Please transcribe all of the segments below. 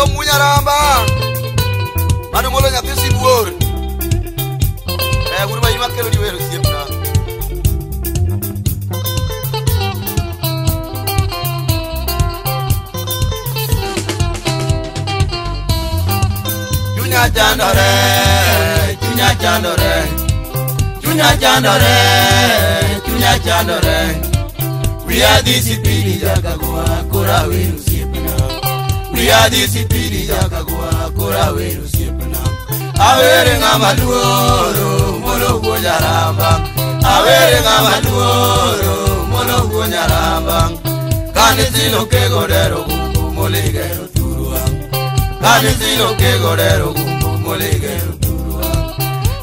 Mayo Munyaramba. Manu molo nyathi sibuor. Guru bayi makelo di wero siepna. Junya jandore, junya jandore. Junya jandore, junya jandore. We are disipidi jakagwa kora wero siepna. We are disipidi jakagwa kora wero siepna. Awere ngamaluoro molo Munyaramba. Awere ngamaluoro molo Munyaramba. Kanizilo ke godero gumbo moligero turua. Kanizilo ke godero gumbo moligero turua.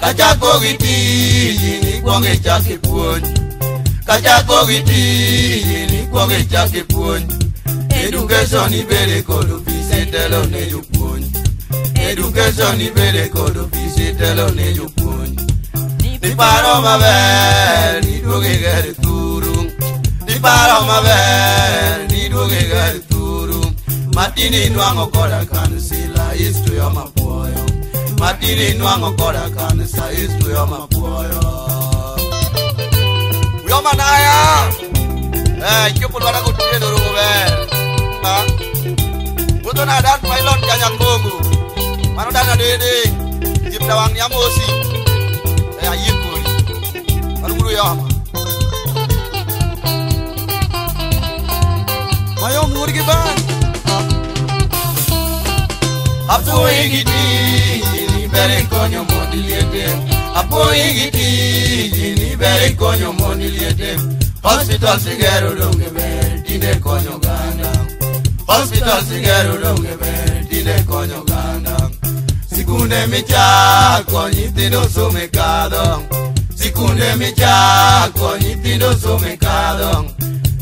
Kachako giti ni kwange chake puonj. Kachako giti ni kwange chake puonj. Education ibere kodo fisetelo ne jopuonj. Education ibere kodo fisetelo ne jopuonj. Ni paro maber ni duoge gere turu. Ni paro maber ni duoge gere turu. Matini nuango koda kansila istu yo mapuoyo. Matini nuango koda kansa istu yo mapuoyo. Yo manaya. Kyopo lwana kutire doro gober. Buto na dan pilot kanya kongo. Mano dana dede. Jipta wang yamosi. Yikuri. Mano guru yama. Mayo murgi ban. Apo igiti ni bere konyo mondiliete. Apo igiti ni bere konyo mondiliete. Hospital sigero donge bere tinde konyo ganda. Hospital sigero donge bere tinde konyo ganda. Sikunde michako nyithindo somekado. Sikunde michako nyithindo somekado.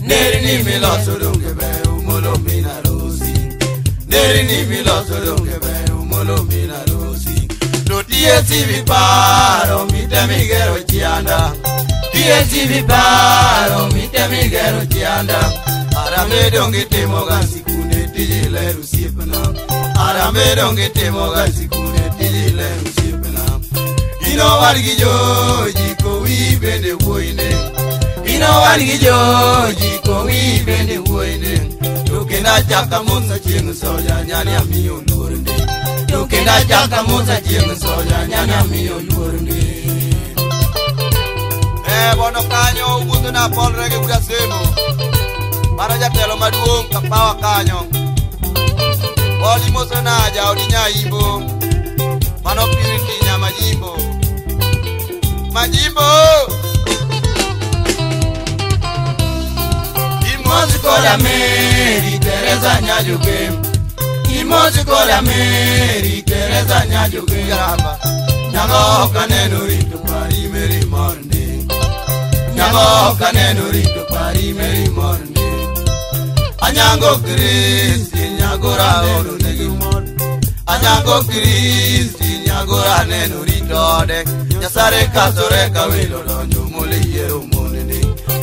Neri ni miloso donge bere umolo minarosi. Neri ni miloso donge bere umolo minarosi. Do DSTV paro mite migero chianda. DSTV paro mite migero chianda. Arambe donge temo gansikunde tijile rusiepna. Arambe donge temo gansikunde tijile rusiepna. Ino wargi joji ko wi bende woine. Ino wargi joji ko wi bende woine. Tukenda chaka musa chieng soja nyani amiyo luorne. Tukenda chaka musa chieng soja nyani amiyo luorne. Bono kanyo ubuto na polre ke buda semo. Mara jatelo maduong kapawa kanyo. Oli mosana ja odinya ibo. Mano piriti nya majimbo. Majimbo. Imozi kola meri Teresa nyajuge. Imozi kola meri Teresa nyajuge. Nyago kaneno rito pari meri monde. Nyago kaneno rito pari meri monde. Anyango Kristi nyagora ono negimon. Anyango Kristi nyagora neno ritode. Nyasare kasore kawilo donjo mole yero monene.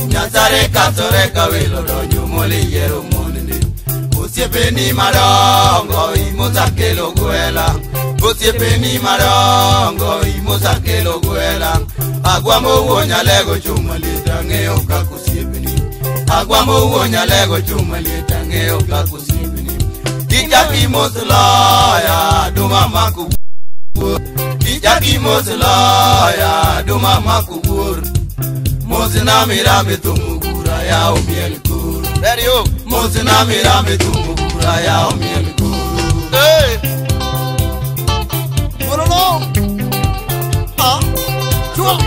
Nyasare kasore kawilo donjo mole yero monene. Osiepeni madongo imosakelo gwela. Osiepeni madongo imosakelo gwela. Agwamo wonya lego chuma litangeo kakusiepeni. Agwamo wonya lego chuma litangeo kakusiepeni. Kijaki mosloya duma makubur. Kijaki mosloya duma makubur. Mosina mirame tumugura ya umielikur. Mosina mirame tumugura ya umielikur. Hey! Morolo! Ah! Chua!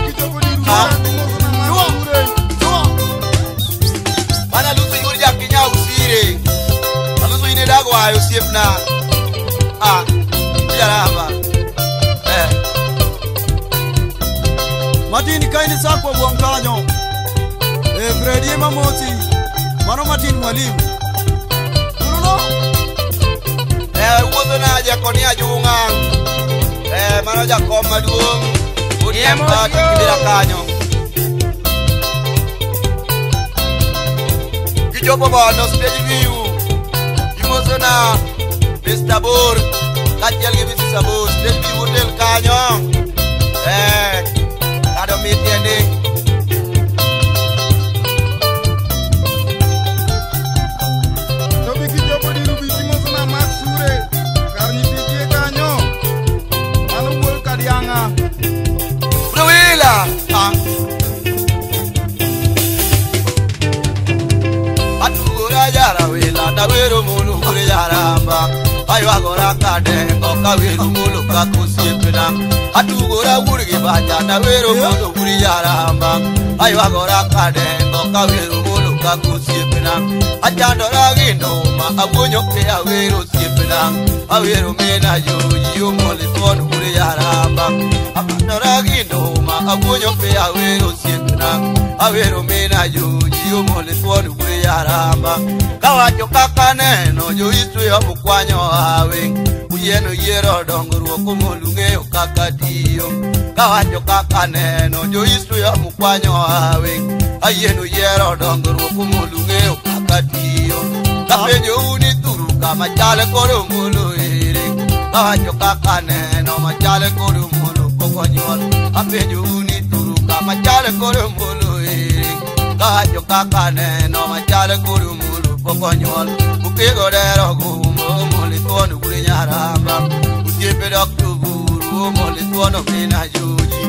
Mana lutu yuri ya kinya usire. Alutu ine dago ayo siepna. Yaramba. Matini kaini sakwa buanganyo. Fredi mamoti. Mano matini mwalimu. Unono? Umoto na aja koni ajunga. Mano aja koma duong. Udia mbati kibira kanyo. Kijopo ba no stage view. Umoto na Mr. sabor katiel gi bisi sabor del bi hotel kanyo kado mitiende to bi ki jopo di rubi timo sana maksure karni tike kanyo anu wol kadianga Bruila Atugura jara wela tawero mulu kure jaramba aywa gora kade okawiru mulu kakusipina Atugura wurgi baja tawero mulu kure jaramba aywa gora kade okawiru mulu kakusipina Ajandora gindo ma abunyo pe awero sipina awero mena yoyi umole ton kure jaramba Ajandora gindo ma abunyo pe awero sipina awero mena yoyi umole ton kure jaramba kawacho kakaneno joitu yo mukwanyo awe uyeno yero dongruo kumolungeo kakatiyo kawacho kakaneno joitu yo mukwanyo awe ayeno yero dongruo kumolungeo kakatiyo kapenjo uni turu kama chale koro mulu ere kawacho kakaneno machale koro mulu kokonyol kapenjo uni turu kama chale koro mulu ere kawacho kakaneno machale koro mulu kokonyol ukego dero gumo muli kono kuri nyaramba ujepe doktuburu muli kono mina yuji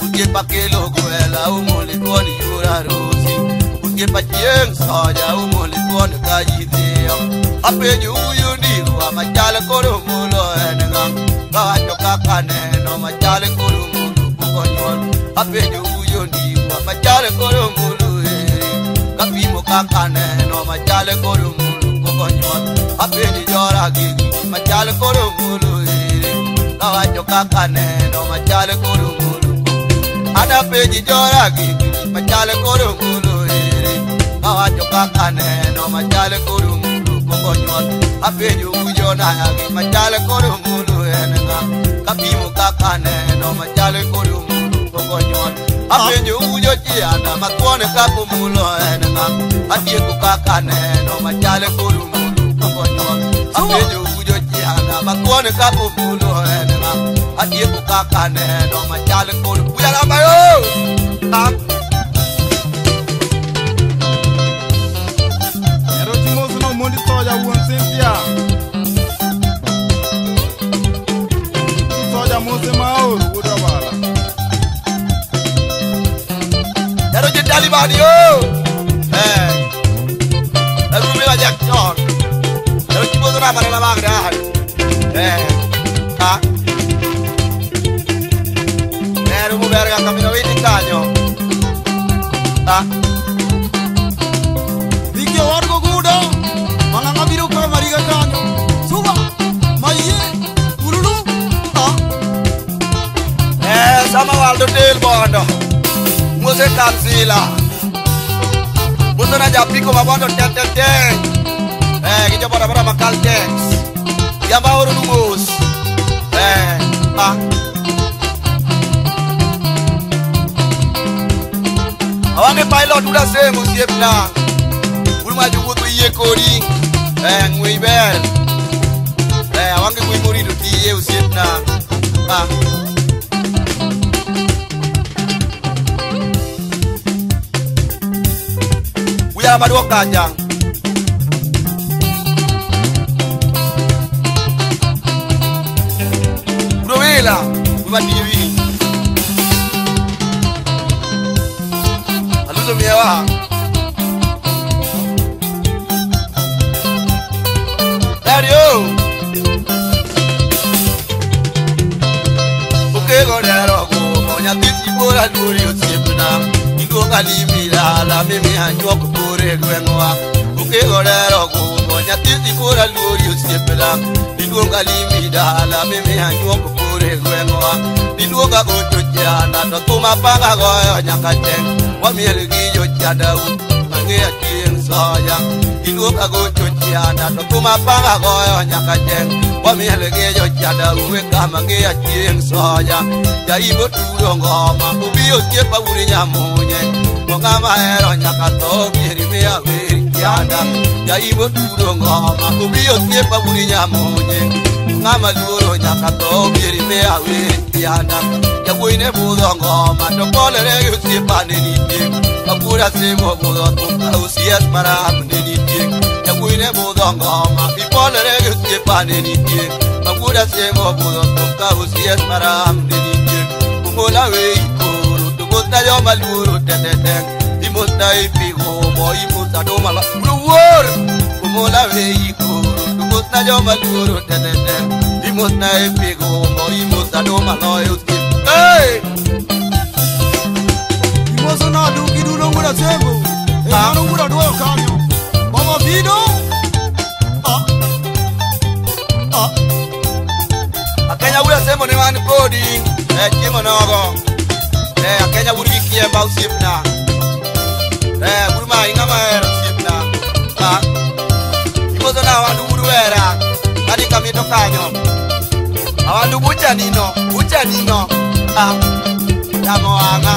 ujepa kelo guela muli kono yura rosi ujepa chieng soja muli kono kajideo apenyu uyuniru machale koro mulo enga kawacho kakaneno machale koro mulu kokonyol apenyu uyuniru machale koro mulu kapimo kakaneno machale koro mulu kokonyol apenyi jora gigi machale koro mulu kawacho kakaneno machale koro mulu ada penyi jora gigi machale koro mulu kawacho kakaneno machale koro mulu kokonyol apenyi ujona yagi machale koro mulu enga kapimo kakaneno machale koro mulu kokonyol apenyo ujo chiana makone kapo mulo enga atieko kakaneno machale koro mulu kokonyol apenyo ujo chiana makone kapo mulo enga atieko kakaneno machale koro kuyala mayo ero timo sana mondi soja won Cynthia soja mose maur udabala Ero je Talibani yo Ero mila Jackson Ero timo sana para la magda Ero mu verga camino 20 años Dikyo wargo gudo malanga biru ko mariga kanyo suba maye ululu sama Waldo del Bondo Mose Kansila Butona japiko mabondo tete Kijo pada pada makal tex Yamba uru numus Awange pilot udah semu siap na Ulma jubu tu iye kori Ngui bel Awange ngui muri tu iye siap na Uya madua kajang Brovela Ulma diwi Aluzo miyawa Dario Ukego dero go Monya titi bora luri utsipna Ingonga limila la mimi hanjwa kupure gwenwa Ukego dero go Monya titi bora luri utsipna Ingonga limila la mimi hanjwa kupure gwenwa Ingonga kutujiana Totuma panga goyo nyakateng Wamieli giyo chadau Mangia tieng soya Ingonga kutujiana Totuma panga goyo nyakateng Wamieli giyo chadau Weka mangia tieng soya Jaibo turo ngoma Ubiyo siepa uri nyamunye Ngama ero nyakato Kiri mea wiri kianda Jaibo turo ngoma Ubiyo siepa uri nyamunye ngama luoro nyaka to biri me awe yanda ya buine budo ngoma to polere yusi paneni apura semo budo to usias para paneni ya buine budo ngoma pi polere yusi paneni apura semo budo to usias para paneni kumola we ikuru to bota yo maluro tete imota ipigo mo imota do mala luor kumola we ikuru to bota yo maluro tete imota ipigo mo imota do mala yusi hey imoso na du kidulo ngura sembo ano ngura do kanyo mama video akenya ura sembo ne man body chimo nogo akenya uri kiemba usipna uruma ingama era usipna imoso na wandu urwera kadi kamito kanyo awandu bucha nino damo anga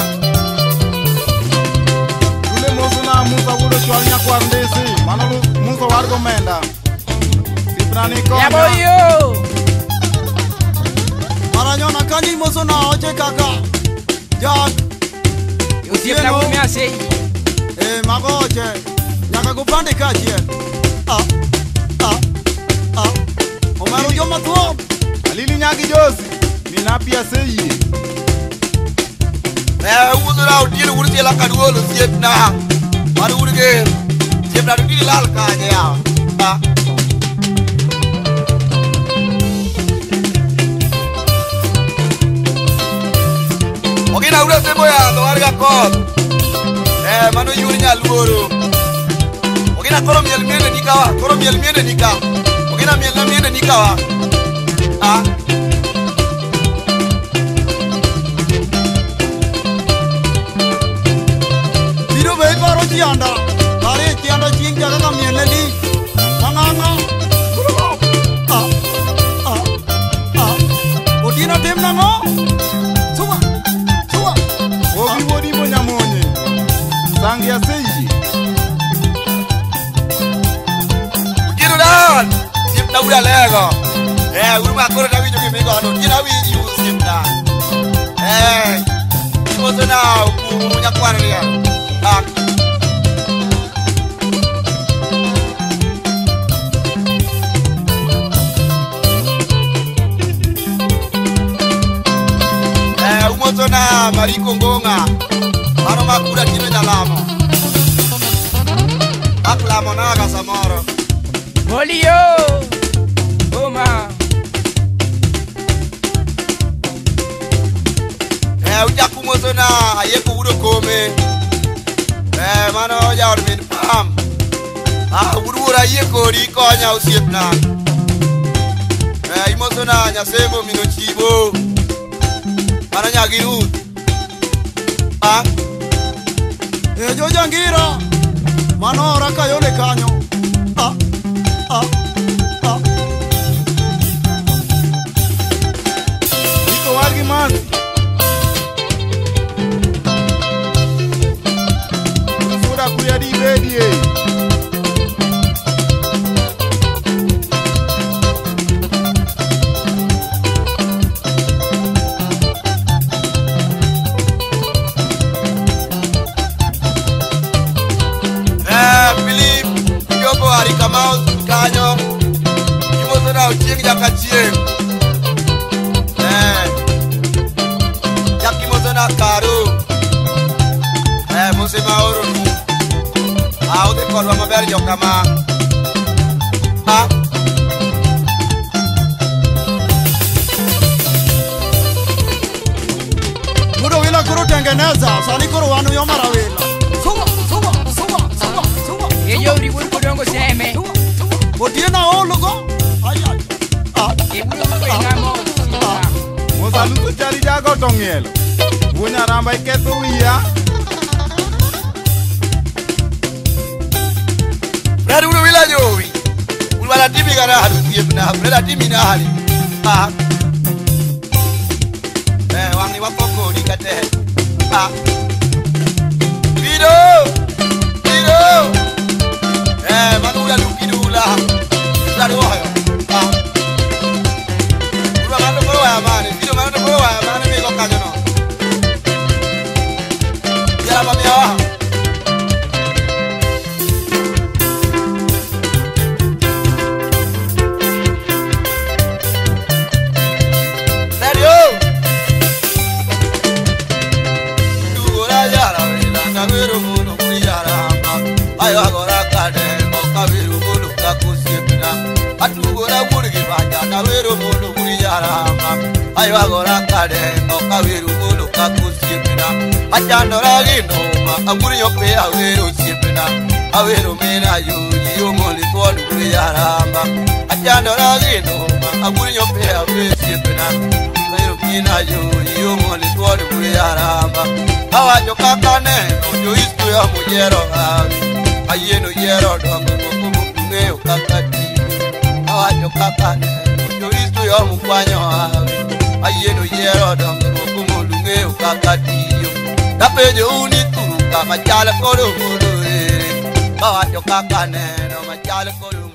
dule moso na musa wuro chwalnya kwandesi manalo muso wargo menda sipnani ko ya boyo maranyona kani moso na oche kaka jak usipna kumiase magoche nyaka kupande kachie omaro joma tuom alili nyagi josi minapia seyi uzura udiri urti la kaduolo siepna madu urge siepna udiri lal kanya ya ogina ura semo ya no arga kot manu yuri nya luoro ogina koro miel miende nikawa ogina miel na miende nikawa Tianda, kare tianda ching jaga ka mieleli, manganga, otina tem nango, suwa, wodi mo nyamonye, sangi ya seji, ujiru dan, sip na udah lego, uruma kore na wijo kimigo ano, kina wiji sip na, imoso na punya kuara dia, na mariko ngonga mano makura kime dalamo aklamo naga samoro bolio boma ujaku mozo na ayeko udo kome mano ya ormin pam urura ayeko rikonya usiepna imozo na nyasemo mino chibo mana nyagi ut jo jangira mano raka yole kanyo iko wargi man sura kuya di bedie Kamau kanyo imoso na uchieng jaka chieng jak imoso na karu mose maoro ude korwa maber jokama mudo wila kuro tengeneza sani kuro wanu yomara wila suwa yo uri wul kodongo seme otiena olugo ayay mosaluso chari jago tongielo wunya ramba iketho wiya Radu ulu wila jowi ulwala timi gara halu siepna Rada timi na hali wangi wakoko nikate Vido manula lukidula Radu wayo yo agora kade okawiru mulo kakusipina achandora lindo ma aguriyo pe awiru sipina awiru mena yo moli tolu yaramba achandora lindo ma aguriyo pe awiru sipina awiru mena yo moli tolu yaramba awajo kakane yo istu ya mujero ayeno yero dogo ngeo kakati awajo kakane yo istu ya mukwanyo ayeno yero dogo ngeo kakati tapejo unituruka machala koro awajo kakane no machala koro